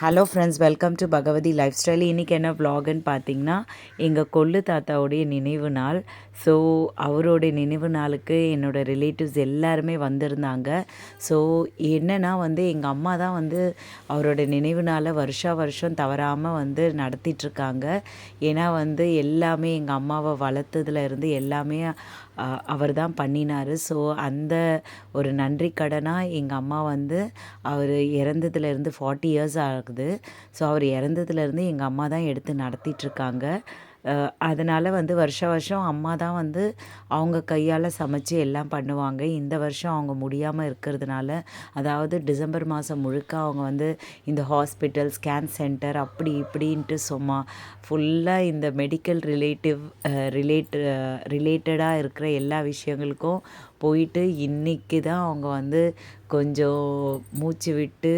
Hello friends, welcome to Bhagavathi life style. இன்றைக்கி என்ன vlogன்னு பார்த்தீங்கன்னா, எங்கள் கொள்ளு தாத்தாவுடைய நினைவு நாள். ஸோ அவருடைய நினைவு நாளுக்கு என்னோடய ரிலேட்டிவ்ஸ் எல்லாருமே வந்திருந்தாங்க. ஸோ என்னென்னா எங்கள் அம்மா தான் அவரோட நினைவு நாளை வருஷம் தவறாமல் நடத்திட்டுருக்காங்க. ஏன்னா எல்லாமே எங்கள் அம்மாவை வளர்த்ததுல இருந்து எல்லாமே அவர் தான் பண்ணினார். ஸோ அந்த ஒரு நன்றி கடனாக எங்கள் அம்மா அவர் இறந்ததுலேருந்து 40 இயர்ஸ் ஆகுது. ஸோ அவர் இறந்ததுலேருந்து எங்கள் அம்மா தான் எடுத்து நடத்திட்டுருக்காங்க. அதனால் வருஷம் அம்மா தான் அவங்க கையால் சமைச்சு எல்லாம் பண்ணுவாங்க. இந்த வருஷம் அவங்க முடியாமல் இருக்கிறதுனால, அதாவது டிசம்பர் மாதம் முழுக்க அவங்க இந்த ஹாஸ்பிட்டல், ஸ்கேன் சென்டர் அப்படி இப்படின்ட்டு சும்மா ஃபுல்லாக இந்த மெடிக்கல் ரிலேட்டடாக இருக்கிற எல்லா விஷயங்களுக்கும் போயிட்டு இன்றைக்கி தான் அவங்க கொஞ்சம் மூச்சு விட்டு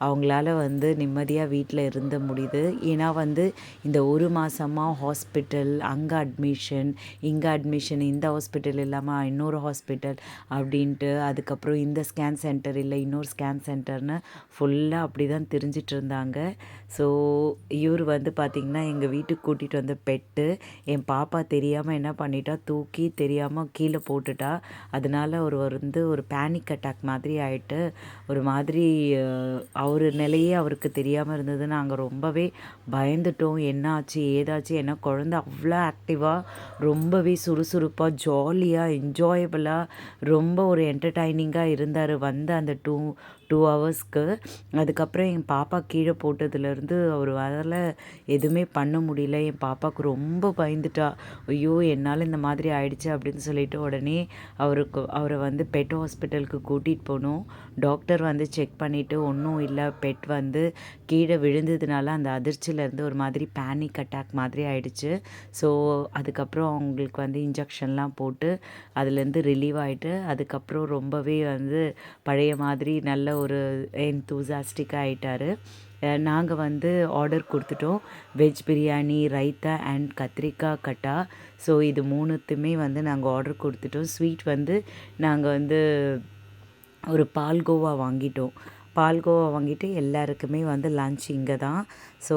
அவங்களால நிம்மதியாக வீட்டில் இருந்த முடியுது. ஏன்னா இந்த ஒரு மாதமாக ஹாஸ்பிட்டல், அங்கே அட்மிஷன், இங்கே அட்மிஷன், இந்த ஹாஸ்பிட்டல் இல்லாமல் இன்னொரு ஹாஸ்பிட்டல் அப்படின்ட்டு, அதுக்கப்புறம் இந்த ஸ்கேன் சென்டர் இல்லை இன்னொரு ஸ்கேன் சென்டர்னு ஃபுல்லாக அப்படி தான் திரிஞ்சிட்டு இருந்தாங்க. ஸோ இவர் பார்த்திங்கன்னா எங்கள் வீட்டுக்கு கூட்டிகிட்டு வந்த பெட்டு என் பாப்பா தெரியாமல் என்ன பண்ணிட்டா, தூக்கி தெரியாமல் கீழே போட்டுட்டா. அதனால் அவர் ஒரு பேனிக் அட்டாக் மாதிரி ஆகிட்டு ஒரு மாதிரி அவர் நிலையே அவருக்கு தெரியாமல் இருந்தது. நாங்கள் ரொம்பவே பயந்துட்டோம். என்ன ஆச்சு ஏதாச்சு, ஏன்னா குழந்த அவ்வளோ ஆக்டிவாக, ரொம்பவே சுறுசுறுப்பாக, ஜாலியாக, என்ஜாயபிளாக, ரொம்ப ஒரு என்டர்டைனிங்காக இருந்தார் அந்த 2 ஹவர்ஸ்க்கு. அதுக்கப்புறம் என் பாப்பா கீழே போட்டதுலேருந்து அவரால் எதுவுமே பண்ண முடியல. என் பாப்பாவுக்கு ரொம்ப பயந்துட்டா. ஐயோ என்னால் இந்த மாதிரி ஆயிடுச்சு அப்படின்னு சொல்லிட்டு உடனே அவரை பெட் ஹாஸ்பிட்டலுக்கு கூட்டிகிட்டு போனோம். டாக்டர் செக் பண்ணிவிட்டு ஒன்றும் இல்லை, பெட் கீழே விழுந்ததுனால அந்த அதிர்ச்சியிலேருந்து ஒரு மாதிரி பேனிக் அட்டாக் மாதிரி ஆயிடுச்சு. ஸோ அதுக்கப்புறம் அவங்களுக்கு இன்ஜெக்ஷன்லாம் போட்டு அதுலேருந்து ரிலீவ் ஆகிட்டு, அதுக்கப்புறம் ரொம்பவே பழைய மாதிரி நல்ல ஒரு என்தூசாஸ்டிக்காக ஆகிட்டார். நாங்கள் ஆர்டர் கொடுத்துட்டோம். வெஜ் பிரியாணி, ரைத்தா அண்ட் கத்திரிக்காய் கட்டா. ஸோ இது 3த்துமே நாங்கள் ஆர்டர் கொடுத்துட்டோம். ஸ்வீட் நாங்கள் ஒரு பால்கோவா வாங்கிட்டோம். பால்கோவா வாங்கிட்டு எல்லாருக்குமே லன்ச் இங்கே தான். ஸோ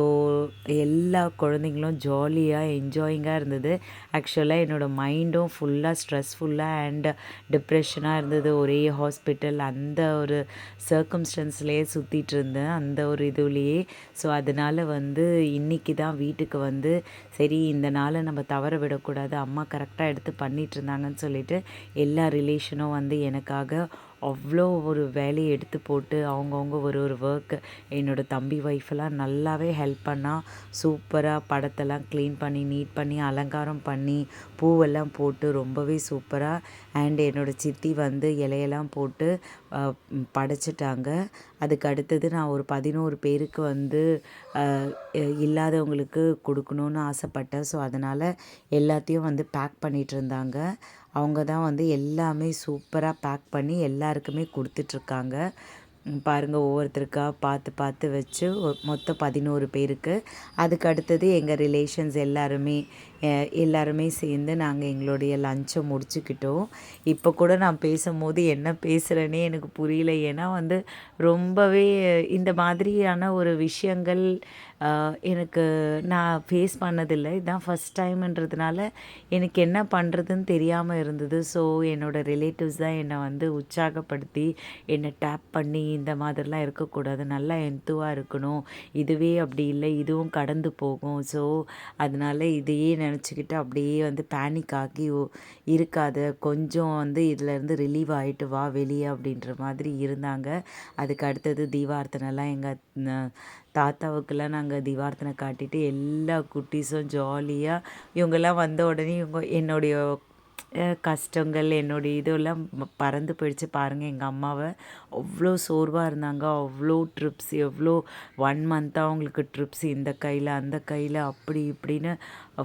எல்லா குழந்தைங்களும் ஜாலியாக என்ஜாயிங்காக இருந்தது. ஆக்சுவலாக என்னோடய மைண்டும் ஃபுல்லாக ஸ்ட்ரெஸ்ஃபுல்லாக அண்ட் டிப்ரெஷனாக இருந்தது. ஒரே ஹாஸ்பிட்டல், அந்த ஒரு சர்க்கம்ஸ்டன்ஸ்லேயே சுற்றிட்டு இருந்தேன், அந்த ஒரு இதுலேயே. ஸோ அதனால் இன்றைக்கி தான் வீட்டுக்கு சரி இந்த நாளை நம்ம தவற விடக்கூடாது, அம்மா கரெக்டாக எடுத்து பண்ணிகிட்டு இருந்தாங்கன்னு சொல்லிட்டு எல்லா ரிலேஷனும் எனக்காக அவ்வளோ ஒரு வேலையை எடுத்து போட்டு அவங்கவுங்க ஒரு ஒர்க்கு, என்னோடய தம்பி ஒய்ஃபெல்லாம் நல்லாவே ஹெல்ப் பண்ணால் சூப்பராக படத்தெல்லாம் க்ளீன் பண்ணி நீட் பண்ணி அலங்காரம் பண்ணி பூவெல்லாம் போட்டு ரொம்பவே சூப்பராக. அண்ட் என்னோடய சித்தி இலையெல்லாம் போட்டு படைச்சிட்டாங்க. அதுக்கு அடுத்தது நான் ஒரு 11 பேருக்கு இல்லாதவங்களுக்கு கொடுக்கணுன்னு ஆசைப்பட்டேன். ஸோ அதனால் எல்லாத்தையும் பேக் பண்ணிகிட்டு இருந்தாங்க. அவங்க தான் எல்லாமே சூப்பராக பேக் பண்ணி எல்லாருக்குமே கொடுத்துட்ருக்காங்க. பாருங்கள், ஒவ்வொருத்தருக்கா பார்த்து பார்த்து வச்சு மொத்தம் 11 பேருக்கு. அதுக்கு அடுத்தது எங்கள் ரிலேஷன்ஸ் எல்லாருமே சேர்ந்து நாங்கள் எங்களுடைய லஞ்சை முடிச்சுக்கிட்டோம். இப்போ கூட நான் பேசும்போது என்ன பேசுகிறேனே எனக்கு புரியல. ஏன்னா ரொம்பவே இந்த மாதிரியான ஒரு விஷயங்கள் எனக்கு நான் ஃபேஸ் பண்ணதில்லை. இதுதான் ஃபஸ்ட் டைம்ன்றதுனால எனக்கு என்ன பண்ணுறதுன்னு தெரியாமல் இருந்தது. ஸோ என்னோடய ரிலேட்டிவ்ஸ் தான் என்னை உற்சாகப்படுத்தி என்னை டேப் பண்ணி இந்த மாதிரிலாம் இருக்கக்கூடாது, நல்லா என்துவாக இருக்கணும், இதுவே அப்படி இல்லை, இதுவும் கடந்து போகும். ஸோ அதனால் இதையே நினச்சிக்கிட்டு அப்படியே பேனிக் ஆகி இருக்காத, கொஞ்சம் இதிலேருந்து ரிலீவ் ஆகிட்டு வா வெளியே அப்படின்ற மாதிரி இருந்தாங்க. அதுக்கு அடுத்தது தீபார்த்தனைலாம் எங்கள் தாத்தாவுக்கெல்லாம் நாங்கள் தீபார்த்தனை காட்டிட்டு எல்லா குட்டீஸும் ஜாலியாக இவங்கெல்லாம் வந்த உடனே என்னுடைய கஷ்டங்கள், என்னுடைய இதெல்லாம் பறந்து போயிடுச்சு. பாருங்கள், எங்கள் அம்மாவை அவ்வளோ சோர்வாக இருந்தாங்க. அவ்வளோ ட்ரிப்ஸ், எவ்வளோ 1 மந்த்தாக அவங்களுக்கு ட்ரிப்ஸ், இந்த கையில் அந்த கையில் அப்படி இப்படின்னு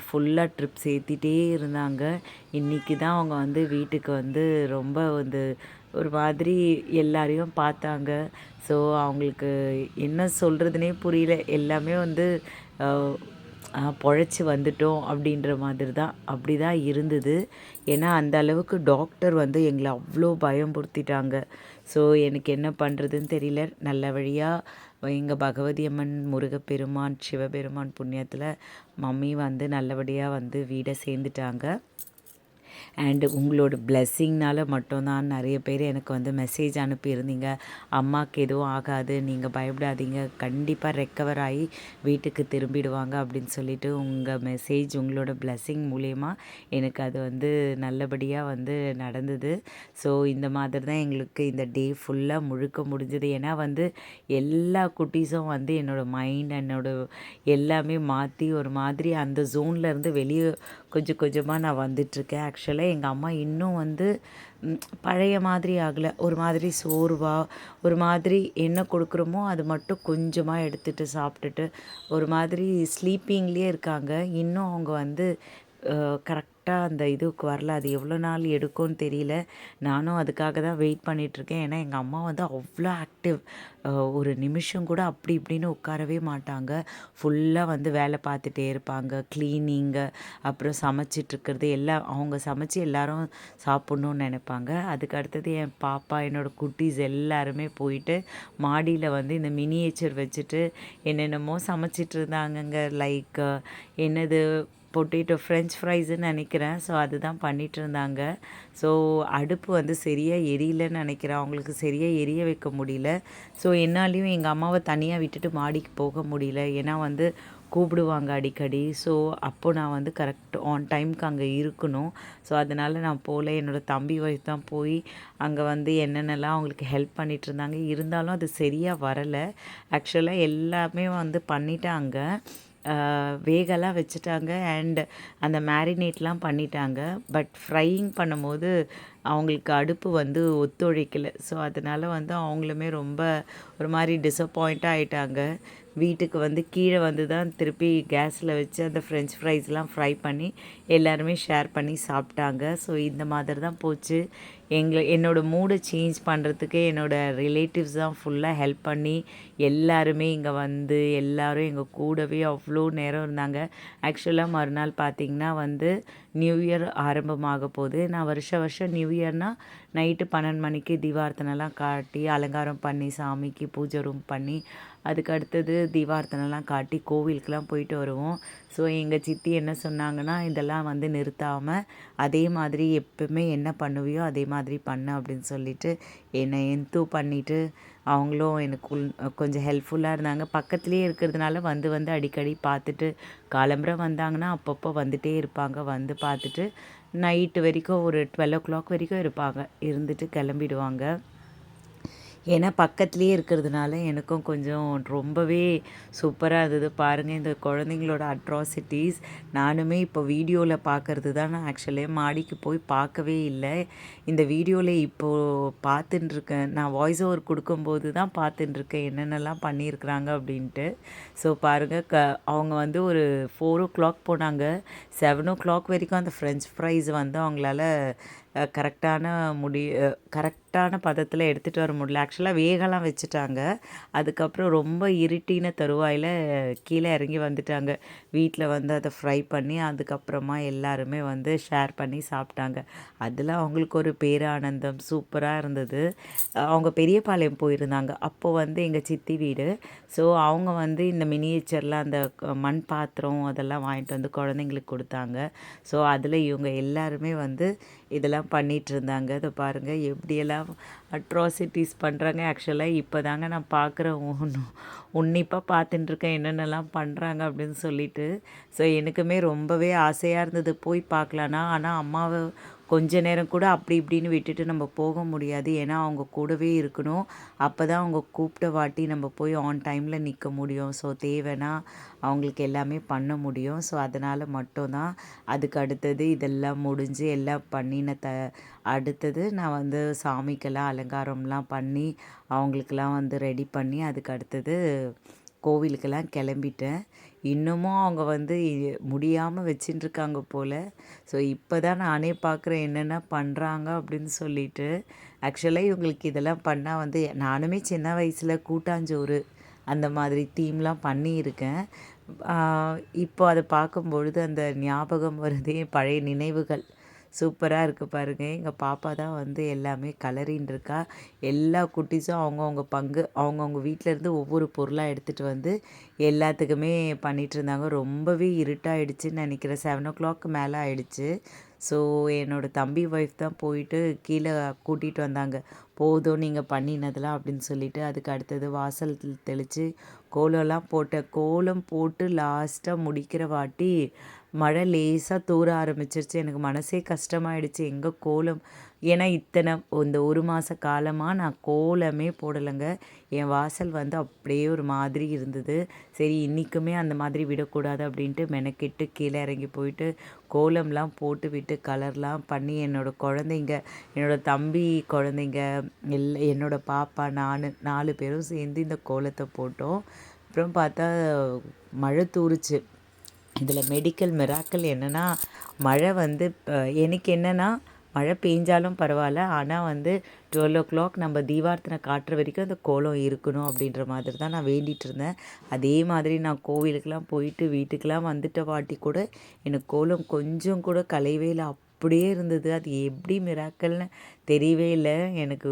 ஃபுல்லாக ட்ரிப்ஸ் ஏற்றிட்டே இருந்தாங்க. இன்றைக்கி தான் அவங்க வீட்டுக்கு ரொம்ப ஒரு மாதிரி எல்லாரையும் பார்த்தாங்க. ஸோ அவங்களுக்கு என்ன சொல்கிறதுனே புரியல. எல்லாமே பொழைச்சி வந்துட்டோம் அப்படின்ற மாதிரி தான், அப்படி தான் இருந்தது. ஏன்னா அந்த அளவுக்கு டாக்டர் எங்களை அவ்வளோ பயம்புறுத்திட்டாங்க. ஸோ எனக்கு என்ன பண்ணுறதுன்னு தெரியல. நல்ல வழியாக எங்கள் பகவதி அம்மன், முருகப்பெருமான், சிவபெருமான் புண்ணியத்தில் மம்மி வந்து நல்லபடியாக வந்து வீடை சேர்ந்துட்டாங்க. அண்டு உங்களோட பிளெஸ்ஸிங்னால் மட்டும்தான் நிறைய பேர் எனக்கு வந்து மெசேஜ் அனுப்பியிருந்தீங்க. அம்மாவுக்கு எதுவும் ஆகாது, நீங்கள் பயப்படாதீங்க, கண்டிப்பாக ரெக்கவர் ஆகி வீட்டுக்கு திரும்பிடுவாங்க அப்படின்னு சொல்லிட்டு உங்கள் மெசேஜ், உங்களோட பிளெஸ்ஸிங் மூலயமா எனக்கு அது வந்து நல்லபடியாக வந்து நடந்தது. ஸோ இந்த மாதிரி தான் எங்களுக்கு இந்த டே ஃபுல்லாக முழுக்க முடிஞ்சது. ஏன்னா வந்து எல்லா குட்டீஸும் வந்து என்னோடய மைண்ட், எல்லாமே மாற்றி ஒரு மாதிரி அந்த ஜோன்லேருந்து வெளியே கொஞ்சம் கொஞ்சமாக நான் வந்துட்டுருக்கேன். ஆக்சுவலாக எங்கள் அம்மா இன்னும் வந்து பழைய மாதிரி ஆகலை. ஒரு மாதிரி சோர்வாக, ஒரு மாதிரி என்ன கொடுக்குறோமோ அது மட்டும் கொஞ்சமாக எடுத்துகிட்டு சாப்பிட்டுட்டு ஒரு மாதிரி ஸ்லீப்பிங்லேயே இருக்காங்க. இன்னும் அவங்க வந்து கரெக்டாக அந்த இதுக்கு வரல. அது எவ்வளோ நாள் எடுக்கும்னு தெரியல. நானும் அதுக்காக தான் வெயிட் பண்ணிகிட்ருக்கேன். ஏன்னா எங்கள் அம்மா வந்து அவ்வளோ ஆக்டிவ். ஒரு நிமிஷம் கூட அப்படி இப்படின்னு உட்காரவே மாட்டாங்க. ஃபுல்லாக வந்து வேலை பார்த்துட்டே இருப்பாங்க. க்ளீனிங்கு, அப்புறம் சமைச்சிட்ருக்கிறது எல்லாம் அவங்க சமைச்சு எல்லோரும் சாப்பிட்ணுன்னு நினைப்பாங்க. அதுக்கு அடுத்தது என் பாப்பா, என்னோடய குட்டீஸ் எல்லாருமே போயிட்டு மாடியில் வந்து இந்த மினியேச்சர் வச்சுட்டு என்னென்னமோ சமைச்சிட்டு இருந்தாங்கங்க. லைக் என்னது பொட்டேட்டோ ஃப்ரெஞ்ச் ஃப்ரைஸுன்னு நினைக்கிறேன். ஸோ அதுதான் பண்ணிகிட்டு இருந்தாங்க. ஸோ அடுப்பு வந்து சரியாக எரியலன்னு நினைக்கிறேன். அவங்களுக்கு சரியாக எரிய வைக்க முடியல. ஸோ என்னாலையும் எங்கள் அம்மாவை தனியாக விட்டுட்டு மாடிக்கு போக முடியல. ஏன்னா வந்து கூப்பிடுவாங்க அடிக்கடி. ஸோ அப்போது நான் வந்து கரெக்ட் ஆன் டைமுக்கு அங்கே இருக்கணும். ஸோ அதனால் நான் போகல. என்னோடய தம்பி ஒய்ஃப் தான் போய் அங்கே வந்து என்னென்னலாம் அவங்களுக்கு ஹெல்ப் பண்ணிகிட்டு இருந்தாங்க. இருந்தாலும் அது சரியாக வரலை. ஆக்சுவலாக எல்லாமே வந்து பண்ணிட்டாங்க. வேகலாம் வச்சுட்டாங்க அண்ட் அந்த மேரினேட்லாம் பண்ணிட்டாங்க. பட் ஃப்ரையிங் பண்ணும்போது அவங்களுக்கு அடுப்பு வந்து ஒத்துழைக்கலை. ஸோ அதனால் வந்து அவங்களுமே ரொம்ப ஒரு மாதிரி டிசப்பாயிண்ட்டாக ஆகிட்டாங்க. வீட்டுக்கு வந்து கீழே வந்து தான் திருப்பி கேஸில் வச்சு அந்த ஃப்ரெஞ்ச் ஃப்ரைஸ்லாம் ஃப்ரை பண்ணி எல்லாருமே ஷேர் பண்ணி சாப்பிட்டாங்க. ஸோ இந்த மாதிரி தான் போச்சு. என்னோடய மூடை சேஞ்ச் பண்ணுறதுக்கு என்னோடய ரிலேட்டிவ்ஸ் தான் ஃபுல்லாக ஹெல்ப் பண்ணி எல்லாருமே இங்கே வந்து எல்லோரும் எங்கள் கூடவே அவ்வளோ நேரம் இருந்தாங்க. ஆக்சுவலாக மறுநாள் பார்த்திங்கன்னா வந்து நியூ இயர் ஆரம்பமாக போகுது. நான் வருஷம் நியூ இயர்னால் நைட்டு 12 மணிக்கு தீபார்த்தனைலாம் காட்டி அலங்காரம் பண்ணி சாமிக்கு பூஜை ரூம் பண்ணி அதுக்கு அடுத்தது தீபார்த்தனைலாம் காட்டி கோவிலுக்கெலாம் போயிட்டு வருவோம். ஸோ எங்கள் சித்தி என்ன சொன்னாங்கன்னா, இதெல்லாம் வந்து நிறுத்தாமல் அதே மாதிரி எப்பவுமே என்ன பண்ணுவியோ அதே மாதிரி பண்ணு அப்படின்னு சொல்லிட்டு என்னை பண்ணிவிட்டு அவங்களும் எனக்கு கொஞ்சம் ஹெல்ப்ஃபுல்லாக இருந்தாங்க. பக்கத்துலேயே இருக்கிறதுனால வந்து அடிக்கடி பார்த்துட்டு காலம்பரை வந்தாங்கன்னா அப்பப்போ வந்துகிட்டே இருப்பாங்க. வந்து பார்த்துட்டு நைட்டு வரைக்கும் ஒரு 12 வரைக்கும் இருப்பாங்க. இருந்துட்டு கிளம்பிடுவாங்க. ஏன்னா பக்கத்துலேயே இருக்கிறதுனால எனக்கும் கொஞ்சம் ரொம்பவே சூப்பராக இருந்தது. பாருங்கள் இந்த குழந்தைங்களோட அட்ராசிட்டிஸ் நானுமே இப்போ வீடியோவில் பார்க்குறது தான். நான் ஆக்சுவலி மாடிக்கு போய் பார்க்கவே இல்லை. இந்த வீடியோவில் இப்போது பார்த்துட்டுருக்கேன். நான் வாய்ஸ் ஓவர் கொடுக்கும்போது தான் பார்த்துட்டுருக்கேன் என்னென்னலாம் பண்ணியிருக்கிறாங்க அப்படின்ட்டு. ஸோ பாருங்கள் அவங்க வந்து ஒரு 4 போனாங்க. 7 வரைக்கும் அந்த ஃப்ரெஞ்ச் ஃப்ரைஸ் வந்து அவங்களால கரெக்டான பதத்தில் எடுத்துகிட்டு வர முடியல. ஆக்சுவலாக வேகலாம் வச்சுட்டாங்க. அதுக்கப்புறம் ரொம்ப இருட்டின தருவாயில் கீழே இறங்கி வந்துட்டாங்க. வீட்டில் வந்து அதை ஃப்ரை பண்ணி அதுக்கப்புறமா எல்லாருமே வந்து ஷேர் பண்ணி சாப்பிட்டாங்க. அதில் அவங்களுக்கு ஒரு பேரானந்தம் சூப்பராக இருந்தது. அவங்க பெரியபாளையம் போயிருந்தாங்க. அப்போது வந்து எங்கள் சித்தி வீடு. ஸோ அவங்க வந்து இந்த மினியேச்சர்லாம் அந்த மண் பாத்திரம் அதெல்லாம் வாங்கிட்டு வந்து குழந்தைங்களுக்கு கொடுத்தாங்க. ஸோ அதில் இவங்க எல்லாருமே வந்து இதெல்லாம் பண்ணிகிட்டு இருந்தாங்க. இதை பாருங்கள் எப்படியெல்லாம் அட்ராசிட்டிஸ் பண்ணுறாங்க. ஆக்சுவலாக இப்போ தாங்க நான் பார்க்குறேன், உன்னிப்பாக பார்த்துட்டுருக்கேன் என்னென்னலாம் பண்ணுறாங்க அப்படின்னு சொல்லிட்டு. ஸோ எனக்குமே ரொம்பவே ஆசையாக இருந்தது போய் பார்க்கலான்னா. ஆனால் அம்மாவை கொஞ்ச நேரம் கூட அப்படி இப்படின்னு விட்டுட்டு நம்ம போக முடியாது. ஏன்னா அவங்க கூடவே இருக்கணும். அப்போ தான் அவங்க கூப்பிட்ட வாட்டி நம்ம போய் ஆன் டைமில் நிற்க முடியும். ஸோ தேவைன்னா அவங்களுக்கு எல்லாமே பண்ண முடியும். ஸோ அதனால் மட்டும்தான். அதுக்கு அடுத்தது இதெல்லாம் முடிஞ்சு எல்லாம் பண்ணின அடுத்தது நான் வந்து சாமிக்கெல்லாம் அலங்காரம்லாம் பண்ணி அவங்களுக்கெல்லாம் வந்து ரெடி பண்ணி அதுக்கு அடுத்தது கோவிலுக்கெல்லாம் கிளம்பிட்டேன். இன்னமும் அவங்க வந்து முடியாமல் வச்சுட்டுருக்காங்க போல். ஸோ இப்போ தான் நானே பார்க்குறேன் என்னென்ன பண்ணுறாங்க அப்படின்னு சொல்லிட்டு. ஆக்சுவலாக இவங்களுக்கு இதெல்லாம் பண்ணால் வந்து நானுமே சின்ன வயசில் கூட்டாஞ்சோறு அந்த மாதிரி தீம்லாம் பண்ணியிருக்கேன். இப்போ அதை பார்க்கும்பொழுது அந்த ஞாபகம் வருதே, பழைய நினைவுகள். சூப்பராக இருக்குது பாருங்கள். எங்கள் பாப்பா தான் வந்து எல்லாமே கலரின்னு இருக்கா. எல்லா குட்டீஸும் அவங்கவுங்க பங்கு அவங்கவுங்க வீட்டிலேருந்து ஒவ்வொரு பொருளாக எடுத்துகிட்டு வந்து எல்லாத்துக்குமே பண்ணிகிட்டு இருந்தாங்க. ரொம்பவே இருட்டாயிடுச்சுன்னு நினைக்கிறேன். 7 o'clock மேலே ஆயிடுச்சு. ஸோ என்னோடய தம்பி ஒய்ஃப் தான் போயிட்டு கீழே கூட்டிகிட்டு வந்தாங்க. போதும் நீங்கள் பண்ணினதெல்லாம் அப்படின்னு சொல்லிட்டு. அதுக்கு அடுத்தது வாசல் தெளித்து கோலம்லாம் போட்டேன். கோலம் போட்டு லாஸ்ட்டாக முடிக்கிற வாட்டி மழை லேசாக தூற ஆரம்பிச்சிருச்சு. எனக்கு மனசே கஷ்டமாயிடுச்சு. எங்கே கோலம், ஏன்னா இந்த 1 மாத காலமாக நான் கோலமே போடலைங்க. என் வாசல் வந்து அப்படியே ஒரு மாதிரி இருந்தது. சரி இன்றைக்குமே அந்த மாதிரி விடக்கூடாது அப்படின்ட்டு மெனக்கெட்டு கீழே இறங்கி போயிட்டு கோலம்லாம் போட்டு விட்டு கலர்லாம் பண்ணி என்னோடய தம்பி குழந்தைங்க என்னோடய பாப்பா நான் 4 பேரும் சேர்ந்து இந்த கோலத்தை போட்டோம். அப்புறம் பார்த்தா மழை தூறுச்சு. இதில் மெடிக்கல் மிராக்கிள் என்னென்னா, மழை வந்து எனக்கு என்னென்னா மழை பெஞ்சாலும் பரவாயில்ல, ஆனால் வந்து 12 o'clock நம்ம தீபார்த்தனை காட்டுற வரைக்கும் அந்த கோலம் இருக்கணும் அப்படின்ற மாதிரி தான் நான் வேண்டிகிட்டு இருந்தேன். அதே மாதிரி நான் கோவிலுக்கெலாம் போயிட்டு வீட்டுக்கெலாம் வந்துட்ட வாட்டி கூட எனக்கு கோலம் கொஞ்சம் கூட கலையவே இல்லை. அப்படியே இருந்தது. அது எப்படி மிராக்கல்னு தெரியவே இல்லை எனக்கு.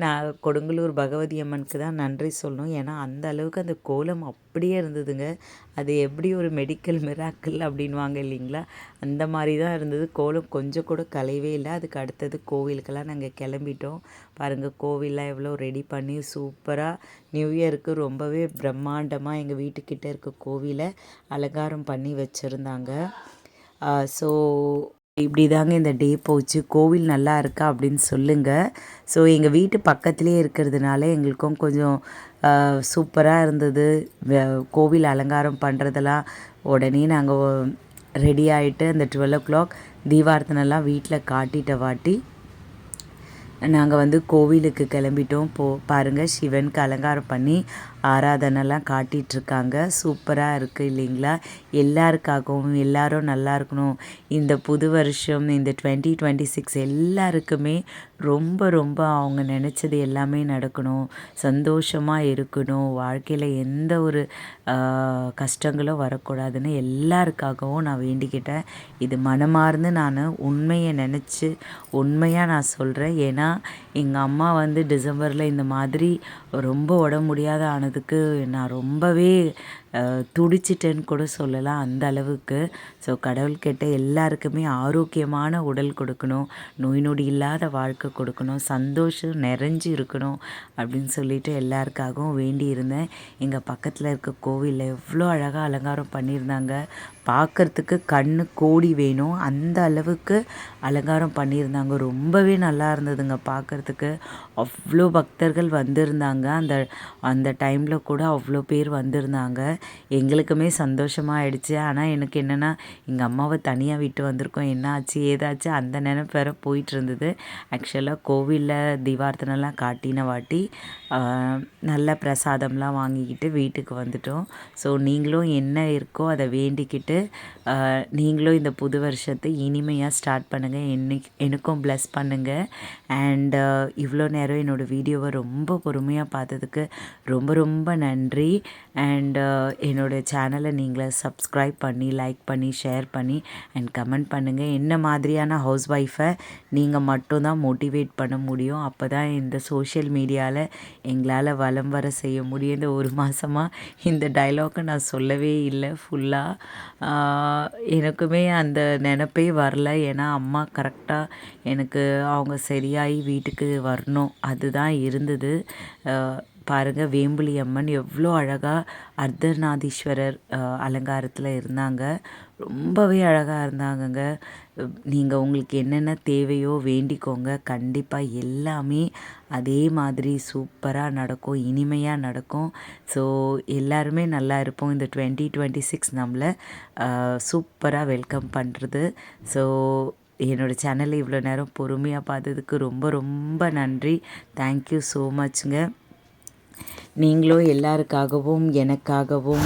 நான் கொடுங்கலூர் பகவதி அம்மனுக்கு தான் நன்றி சொல்லணும். ஏன்னா அந்த அளவுக்கு அந்த கோலம் அப்படியே இருந்ததுங்க. அது எப்படி ஒரு மெடிக்கல் மிராக்கிள் அப்படின்வாங்க இல்லைங்களா, அந்த மாதிரி தான் இருந்தது. கோலம் கொஞ்சம் கூட கலையவே இல்லை. அதுக்கு அடுத்தது கோவிலுக்கெல்லாம் நாங்கள் கிளம்பிட்டோம். பாருங்கள் கோவிலெலாம் எவ்வளோ ரெடி பண்ணி சூப்பராக நியூ இயருக்கு ரொம்பவே பிரம்மாண்டமாக எங்கள் வீட்டுக்கிட்ட இருக்க கோவிலை அலங்காரம் பண்ணி வச்சுருந்தாங்க. ஸோ இப்படி தாங்க இந்த டே போச்சு. கோவில் நல்லா இருக்கா அப்படின்னு சொல்லுங்கள். ஸோ எங்கள் வீட்டு பக்கத்துலேயே இருக்கிறதுனால எங்களுக்கும் கொஞ்சம் சூப்பராக இருந்தது. கோவில் அலங்காரம் பண்ணுறதெல்லாம் உடனே நாங்கள் ரெடி ஆகிட்டு அந்த 12 o'clock தீபார்த்தனைலாம் வீட்டில் காட்டிட்ட வாட்டி நாங்கள் வந்து கோவிலுக்கு கிளம்பிட்டோம். பாருங்கள் சிவனுக்கு அலங்காரம் பண்ணி ஆராதனைலாம் காட்டிகிட்ருக்காங்க. சூப்பராக இருக்குது இல்லைங்களா. எல்லாருக்காகவும் எல்லோரும் நல்லா இருக்கணும். இந்த புது வருஷம் இந்த 2026 எல்லாருக்குமே ரொம்ப ரொம்ப அவங்க நினச்சது எல்லாமே நடக்கணும், சந்தோஷமாக இருக்கணும், வாழ்க்கையில் எந்த ஒரு கஷ்டங்களும் வரக்கூடாதுன்னு எல்லாருக்காகவும் நான் வேண்டிக்கிட்டேன். இது மனமார்ந்து நான் உண்மையை நினச்சி உண்மையாக நான் சொல்கிறேன். ஏன்னா எங்கள் அம்மா வந்து டிசம்பரில் இந்த மாதிரி ரொம்ப உடம்பு முடியாத ஆனதுக்கு நான் ரொம்பவே துடிச்சிட்டேன்னு கூட சொல்லலாம், அந்த அளவுக்கு. ஸோ கடவுள்கிட்ட எல்லாருக்குமே ஆரோக்கியமான உடல் கொடுக்கணும், நோய் நொடி இல்லாத வாழ்க்கை கொடுக்கணும், சந்தோஷம் நிறைஞ்சு இருக்கணும் அப்படின்னு சொல்லிட்டு எல்லாருக்காகவும் வேண்டி இருந்தேன். எங்கள் பக்கத்தில் இருக்க கோவிலில் எவ்வளோ அழகாக அலங்காரம் பண்ணியிருந்தாங்க. பார்க்குறதுக்கு கண்ணு கோடி வேணும், அந்த அளவுக்கு அலங்காரம் பண்ணியிருந்தாங்க. ரொம்பவே நல்லா இருந்ததுங்க பார்க்குறதுக்கு. அவ்வளோ பக்தர்கள் வந்திருந்தாங்க. அந்த டைமில் கூட அவ்வளோ பேர் வந்திருந்தாங்க. எங்களுக்குமே சந்தோஷமாக ஆயிடுச்சு. ஆனால் எனக்கு என்னென்னா எங்கள் அம்மாவை தனியாக விட்டு வந்திருக்கோம், என்ன ஆச்சு ஏதாச்சு அந்த நினைப்பு வேறு போயிட்டு இருந்தது. ஆக்சுவலாக கோவிலில் தீபார்த்தனைலாம் காட்டின வாட்டி நல்ல பிரசாதம்லாம் வாங்கிக்கிட்டு வீட்டுக்கு வந்துட்டோம். ஸோ நீங்களும் என்ன இருக்கோ அதை வேண்டிக்கிட்டு நீங்களும் இந்த புது வருஷத்தை இனிமையாக ஸ்டார்ட் பண்ணுங்கள். எனக்கும் ப்ளஸ் பண்ணுங்கள். அண்ட் இவ்வளோ நேரம் என்னோடய வீடியோவை ரொம்ப பொறுமையாக பார்த்ததுக்கு ரொம்ப ரொம்ப நன்றி. அண்ட் என்னோடய சேனலை நீங்களே சப்ஸ்கிரைப் பண்ணி லைக் பண்ணி ஷேர் பண்ணி அண்ட் கமெண்ட் பண்ணுங்கள். என்ன மாதிரியான ஹவுஸ் ஒய்ஃபை நீங்கள் மட்டும்தான் மோட்டிவேட் பண்ண முடியும். அப்போ தான் இந்த சோஷியல் மீடியாவில் எங்களால் வலம் வர செய்ய முடியும். இந்த 1 மாதமாக இந்த டைலாக்கை நான் சொல்லவே இல்லை ஃபுல்லாக. எனக்குமே அந்த நினப்பே வரல. ஏன்னா அம்மா கரெக்டாக எனக்கு அவங்க சரியாகி வீட்டுக்கு வரணும் அதுதான் இருந்தது. பாருங்கள் வேம்புலி அம்மன் எவ்வளோ அழகாக அர்த்தநாதீஸ்வரர் அலங்காரத்தில் இருந்தாங்க. ரொம்பவே அழகாக இருந்தாங்கங்க. நீங்கள் உங்களுக்கு என்னென்ன தேவையோ வேண்டிக்கோங்க, கண்டிப்பாக எல்லாமே அதே மாதிரி சூப்பராக நடக்கும், இனிமையாக நடக்கும். ஸோ எல்லாருமே நல்லா இருப்போம். இந்த 2026 நம்மளை சூப்பராக வெல்கம் பண்ணுறது. ஸோ என்னோடய சேனலை இவ்வளோ நேரம் பொறுமையாக பார்த்ததுக்கு ரொம்ப ரொம்ப நன்றி. தேங்க்யூ ஸோ மச்ங்க. நீங்களும் எல்லாருக்காகவும் எனக்காகவும்